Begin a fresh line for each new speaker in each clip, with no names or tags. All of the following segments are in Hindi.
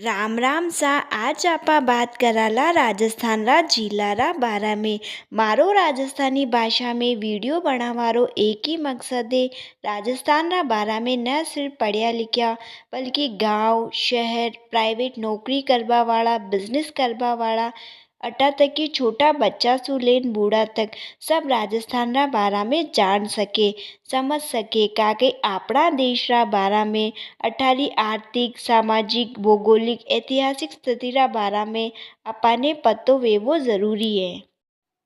राम राम सा। आज आपा बात कराला राजस्थान रा जिला रा बारा में। मारो राजस्थानी भाषा में वीडियो बनावारो एक ही मकसद है। राजस्थान रा बारा में न सिर्फ पढ़िया लिखा बल्कि गांव शहर प्राइवेट नौकरी करवा वाला बिजनेस करवा वाला अटा तक कि छोटा बच्चा सु लेन बूढ़ा तक सब राजस्थान रा बारा में जान सके समझ सके। काके आपड़ा देश रा बारा में अठारी आर्थिक सामाजिक भौगोलिक ऐतिहासिक स्थिति रा बारा में अपाने पतो वेवो जरूरी है।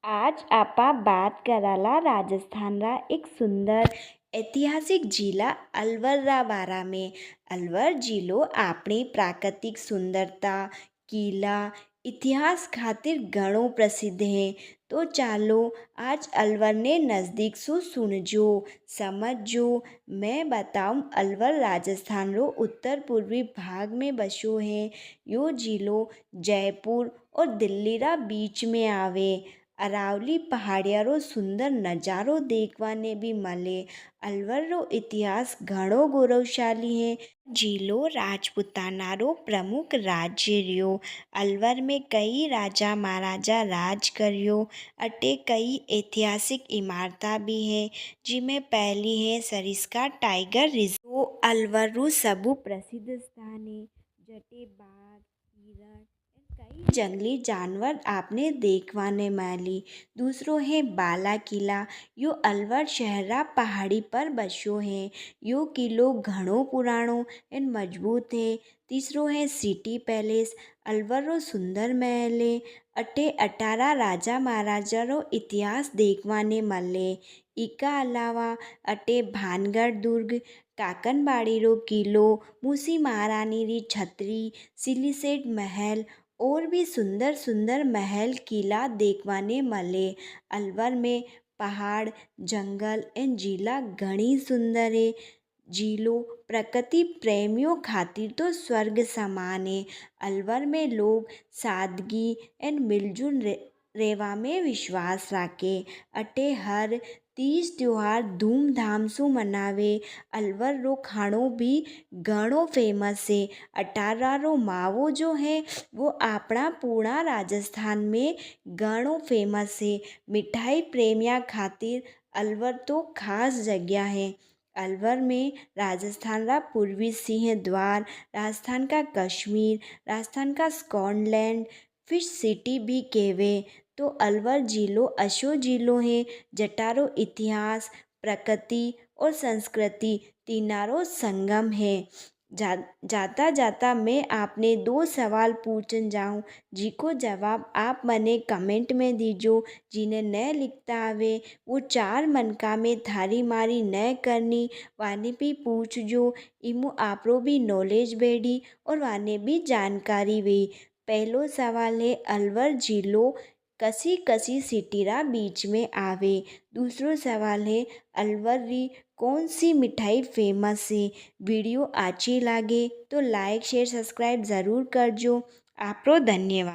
आज आपा बात कराला राजस्थान रा एक सुंदर ऐतिहासिक जिला अलवर रा बारा में। अलवर जिलो अपनी प्राकृतिक सुंदरता किला इतिहास खातिर घणो प्रसिद्ध है। तो चालो आज अलवर ने नज़दीक सु सुनजो समझो। मैं बताऊं अलवर राजस्थान रो उत्तर पूर्वी भाग में बसो है। यो जिलो जयपुर और दिल्ली रा बीच में आवे। अरावली पहाड़िया रो सुंदर नज़ारो देखवा ने भी मले। अलवर रो इतिहास घणो गौरवशाली है। जिलो राजपूताना रो प्रमुख राज्य रियो। अलवर में कई राजा महाराजा राज करियो। अटे कई ऐतिहासिक इमारता भी है जिनमें पहली है सरिस्का टाइगर रिजर्व। अलवर रो सबु प्रसिद्ध स्थान है जटे बाघ हिरण कई जंगली जानवर आपने देखवा ने मिली। दूसरो है बाला किला। यो अलवर शहरा पहाड़ी पर बसो है। यो किलो घणो पुराणो एन मजबूत है। तीसरो है सिटी पैलेस। अलवर रो सुंदर महल है। अटे 18 राजा महाराजा रो इतिहास देखवा ने मले। इका अलावा अटे भानगढ़ दुर्ग काकनबाड़ी रो किलो मूसी महारानी री छतरी सिलीसेट महल और भी सुंदर सुंदर महल किला देखवाने मले। अलवर में पहाड़ जंगल एन जिला घनी सुंदर है। जिलो प्रकृति प्रेमियों खातिर तो स्वर्ग समान है। अलवर में लोग सादगी एन मिलजुल रेवा में विश्वास राखे। अटे हर तीज त्योहार धूमधाम से मनावे। अलवर रो खाणो भी घणो फेमस है। अटारा रो मावो जो है वो अपना पूरा राजस्थान में घणो फेमस है। मिठाई प्रेमिया खातिर अलवर तो खास जगह है। अलवर में राजस्थान का पूर्वी सिंह द्वार राजस्थान का कश्मीर राजस्थान का स्कॉटलैंड फिश सिटी भी कहवे। तो अलवर जिलो अशो जिलो है जटारो इतिहास प्रकृति और संस्कृति तीनारो संगम है। जाता जाता मैं आपने दो सवाल पूछन जाऊं जिको जवाब आप मने कमेंट में दीजो। जिन्हें न लिखता आवे वो चार मनका में थारी मारी न करनी वाने भी पूछ जो। इमु आपरो भी नॉलेज बेड़ी और वाने भी जानकारी हुई। पहलो सवाल है अलवर जिलो कसी कसी सिटी रा बीच में आवे। दूसरो सवाल है अलवर री कौन सी मिठाई फेमस है। वीडियो अच्छी लागे तो लाइक शेयर सब्सक्राइब ज़रूर करजो। आपरो धन्यवाद।